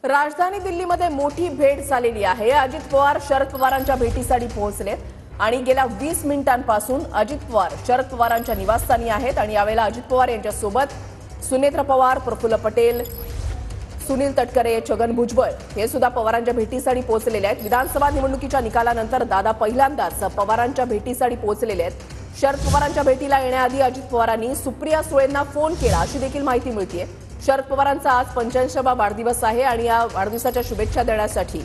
राजधानी दिल्लीमध्ये मोठी भेट झालेली आहे। अजित पवार शरद पवारांच्या भेटीसाठी पोहोचलेत आणि गेल्या 20 मिनिटांपासून अजित पवार शरद पवारांच्या निवासस्थानी आहेत आणि यावेळेला अजित पवार यांच्या सोबत सुनेत्र पवार, प्रफुल्ल पटेल, सुनील तटकरे, छगन भुजबळ हे सुद्धा पवारांच्या भेटीसाठी पोहोचलेले आहेत। विधानसभा निवडणुकीच्या निकालानंतर दादा पहिल्यांदाच पवारांच्या भेटीसाठी पोहोचलेले आहेत। शरद पवारांच्या भेटीला येण्याआधी अजित पवारांनी सुप्रिया सुळेंना फोन केला अशी देखील माहिती मिळते। शरद पवारांचा आज 85वा वाढदिवस आहे आणि या वाढदिवसाच्या शुभेच्छा देण्यासाठी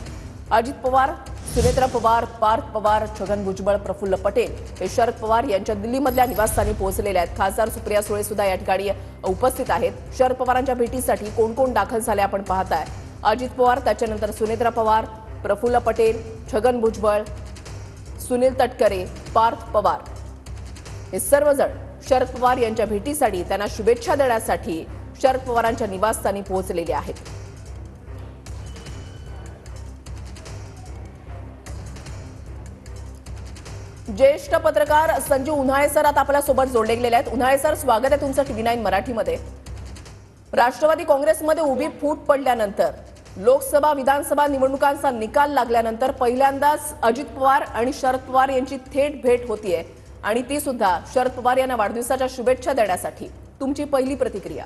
अजित पवार, सुनेत्र पवार, पार्थ पवार, छगन भुजबळ, प्रफुल्ल पटेल हे शरद पवार यांच्या दिल्लीमधल्या निवासस्थानी पोहोचलेले आहेत। खासदार सुप्रिया सुळे सुद्धा या ठिकाणी उपस्थित आहेत। शरद पवारांच्या भेटीसाठी कोण कोण दाखल झाले आपण पाहताय। अजित पवार, त्याच्यानंतर सुनेत्र पवार, प्रफुल्ल पटेल, छगन भुजबळ, सुनील तटकरे, पार्थ पवार हे सर्वजण शरद पवार यांच्या भेटीसाठी त्यांना शुभेच्छा देण्यासाठी शरद पवारांच्या निवासस्थानी पोहोचलेले आहेत। ज्येष्ठ पत्रकार संजू उन्हाळे सर आता आपल्या सोबत जोडले गेलेले आहेत। उन्हाळे सर, स्वागत आहे तुमचं TV9 मराठीमध्ये। राष्ट्रवादी काँग्रेसमध्ये उभी फूट पडल्यानंतर लोकसभा विधानसभा निवडणुकांचा निकाल लागल्यानंतर पहिल्यांदाच अजित पवार आणि शरद पवार यांची थेट भेट होतीये आणि ती सुद्धा शरद पवार यांना वाढदिवसाच्या शुभेच्छा देण्यासाठी। तुमची पहिली प्रतिक्रिया?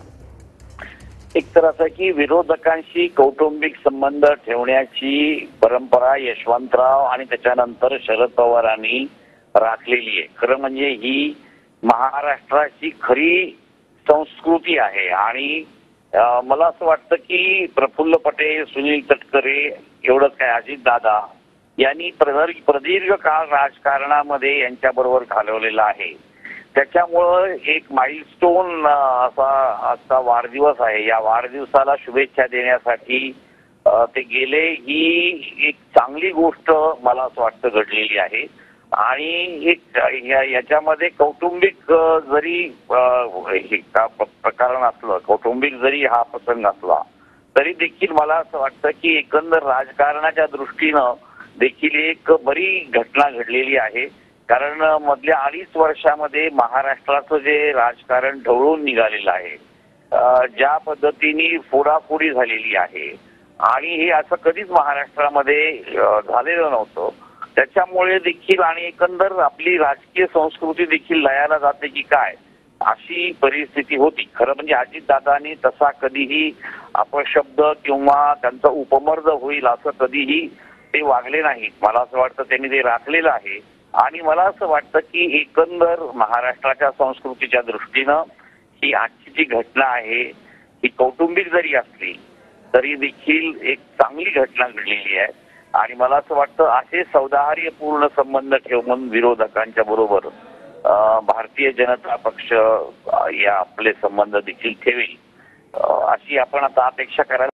एक तर असं की विरोधकांशी कौटुंबिक संबंध ठेवण्याची परंपरा यशवंतराव आणि त्याच्यानंतर शरद पवारांनी राखलेली आहे। खरं म्हणजे ही महाराष्ट्राची खरी संस्कृती आहे आणि मला असं वाटतं की प्रफुल्ल पटेल, सुनील तटकरे एवढंच काय अजित दादा यांनी प्रदीर्घ काळ राजकारणामध्ये यांच्याबरोबर घालवलेला आहे। त्याच्यामुळे एक माइलस्टोन असा वाढदिवस आहे। या वाढदिवसाला शुभेच्छा देण्यासाठी ते गेले, ही एक चांगली गोष्ट मला असं वाटतं घडलेली आहे। आणि एक याच्यामध्ये कौटुंबिक जरी प्रकरण असलं, कौटुंबिक जरी हा प्रसंग असला तरी देखील मला असं वाटतं की एकंदर राजकारणाच्या दृष्टीनं देखील एक बरी घटना घडलेली आहे। कारण मधल्या 2.5 वर्षामध्ये महाराष्ट्राचं जे राजकारण ढवळून निघालेलं आहे, ज्या पद्धतीने फोडाफोडी झालेली आहे आणि हे असं कधीच महाराष्ट्रामध्ये झालेलं नव्हतं, त्याच्यामुळे देखील आणि एकंदर आपली राजकीय संस्कृती देखील लयाला जाते की काय अशी परिस्थिती होती। खरं म्हणजे अजितदादांनी तसा कधीही अपशब्द किंवा त्यांचा उपमर्द होईल असं कधीही ते वागले नाहीत। मला असं वाटतं त्यांनी ते राखलेलं आहे आणि मला असं वाटतं की एकंदर महाराष्ट्राच्या संस्कृतीच्या दृष्टीनं ही आजची जी घटना आहे ही कौटुंबिक जरी असली तरी देखील एक चांगली घटना घडलेली आहे आणि मला असं वाटतं असे सौहार्दपूर्ण संबंध ठेवून विरोधकांच्या बरोबर भारतीय जनता पक्ष या आपले संबंध देखील ठेवेल अशी आपण आता अपेक्षा करायला